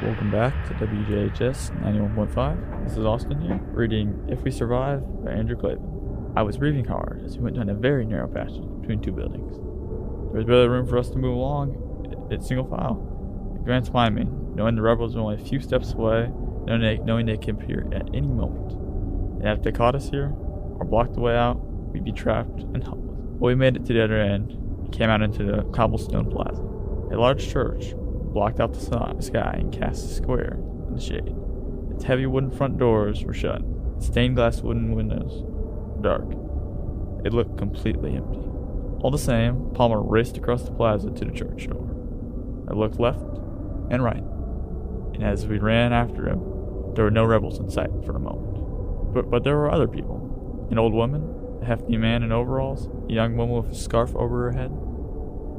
Welcome back to WJHS 91.5. This is Austin here, reading If We Survive by Andrew Clavin. I was breathing hard as we went down a very narrow passage between two buildings. There was barely room for us to move along in single file. I glanced behind me, knowing the rebels were only a few steps away, knowing they could appear at any moment. And if they caught us here, or blocked the way out, we'd be trapped and helpless. But we made it to the other end and came out into the cobblestone plaza. A large church blocked out the sky and cast a square in the shade. Its heavy wooden front doors were shut. Its stained glass wooden windows were dark. It looked completely empty. All the same, Palmer raced across the plaza to the church door. I looked left and right, and as we ran after him, there were no rebels in sight for the moment. But there were other people. An old woman, a hefty man in overalls, a young woman with a scarf over her head.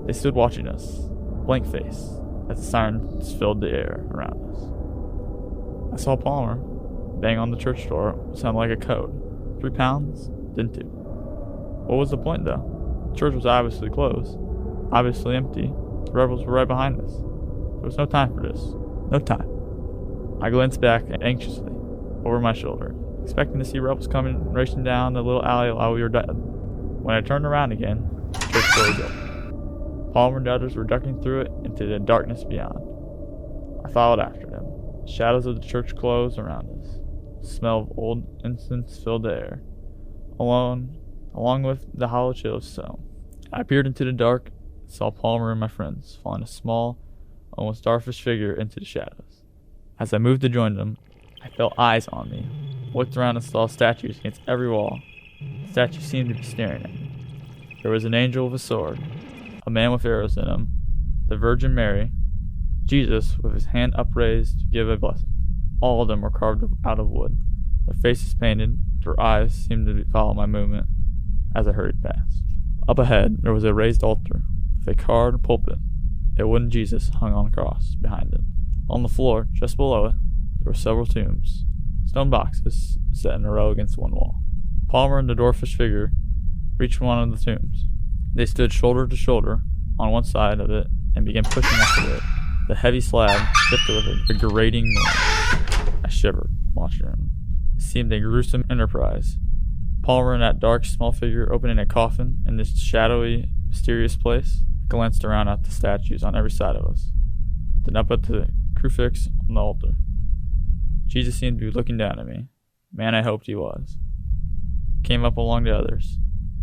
They stood watching us, blank-faced, as the sirens filled the air around us. I saw Palmer bang on the church door, sound like a code. 3 pounds, then 2. What was the point, though? The church was obviously closed, obviously empty. The rebels were right behind us. There was no time for this. No time. I glanced back anxiously, over my shoulder, expecting to see rebels coming racing down the little alley while we were dead. When I turned around again, the church door was open. Palmer and the others were ducking through it into the darkness beyond. I followed after them. The shadows of the church closed around us. The smell of old incense filled the air, along with the hollow chill of stone. I peered into the dark and saw Palmer and my friends following a small, almost darkish figure into the shadows. As I moved to join them, I felt eyes on me. I looked around and saw statues against every wall. The statues seemed to be staring at me. There was an angel with a sword, a man with arrows in him, the Virgin Mary, Jesus with his hand upraised to give a blessing. All of them were carved out of wood, their faces painted, their eyes seemed to follow my movement as I hurried past. Up ahead, there was a raised altar with a carved pulpit. A wooden Jesus hung on a cross behind it. On the floor, just below it, there were several tombs, stone boxes set in a row against one wall. Palmer and the dwarfish figure reached one of the tombs. They stood shoulder to shoulder on one side of it and began pushing up to it. The heavy slab shifted with a grating noise. I shivered, watching them. It seemed a gruesome enterprise. Palmer and that dark, small figure opening a coffin in this shadowy, mysterious place. I glanced around at the statues on every side of us, then up at the crucifix on the altar. Jesus seemed to be looking down at me. Man, I hoped he was. Came up along the others.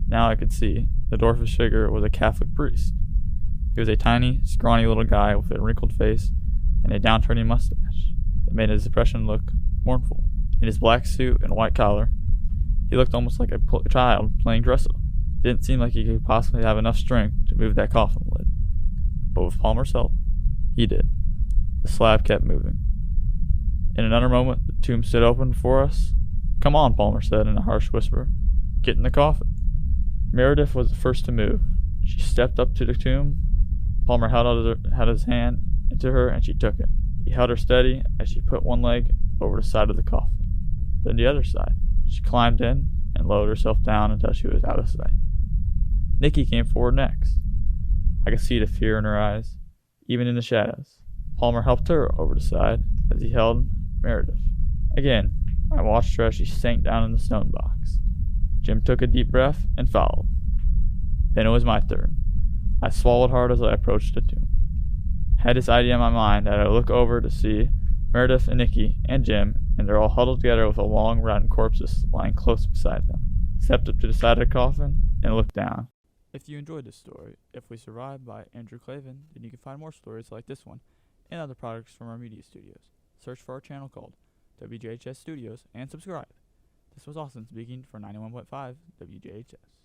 Now I could see the dwarfish figure was a Catholic priest. He was a tiny, scrawny little guy with a wrinkled face and a downturning mustache that made his expression look mournful. In his black suit and white collar, he looked almost like a child playing dress-up. It didn't seem like he could possibly have enough strength to move that coffin lid. But with Palmer's help, he did. The slab kept moving. In another moment, the tomb stood open before us. "Come on," Palmer said in a harsh whisper. "Get in the coffin." Meredith was the first to move. She stepped up to the tomb. Palmer held his hand into her and she took it. He held her steady as she put one leg over the side of the coffin, then the other side. She climbed in and lowered herself down until she was out of sight. Nikki came forward next. I could see the fear in her eyes, even in the shadows. Palmer helped her over the side as he held Meredith. Again, I watched her as she sank down in the stone box. Jim took a deep breath and followed. Then it was my turn. I swallowed hard as I approached the tomb. I had this idea in my mind that I would look over to see Meredith and Nikki and Jim, and they're all huddled together with a long, rotten corpses lying close beside them. Stepped up to the side of the coffin and looked down. If you enjoyed this story, If We Survive by Andrew Clavin, then you can find more stories like this one and other products from our media studios. Search for our channel called WJHS Studios and subscribe. This was Austin speaking for 91.5 WJHS.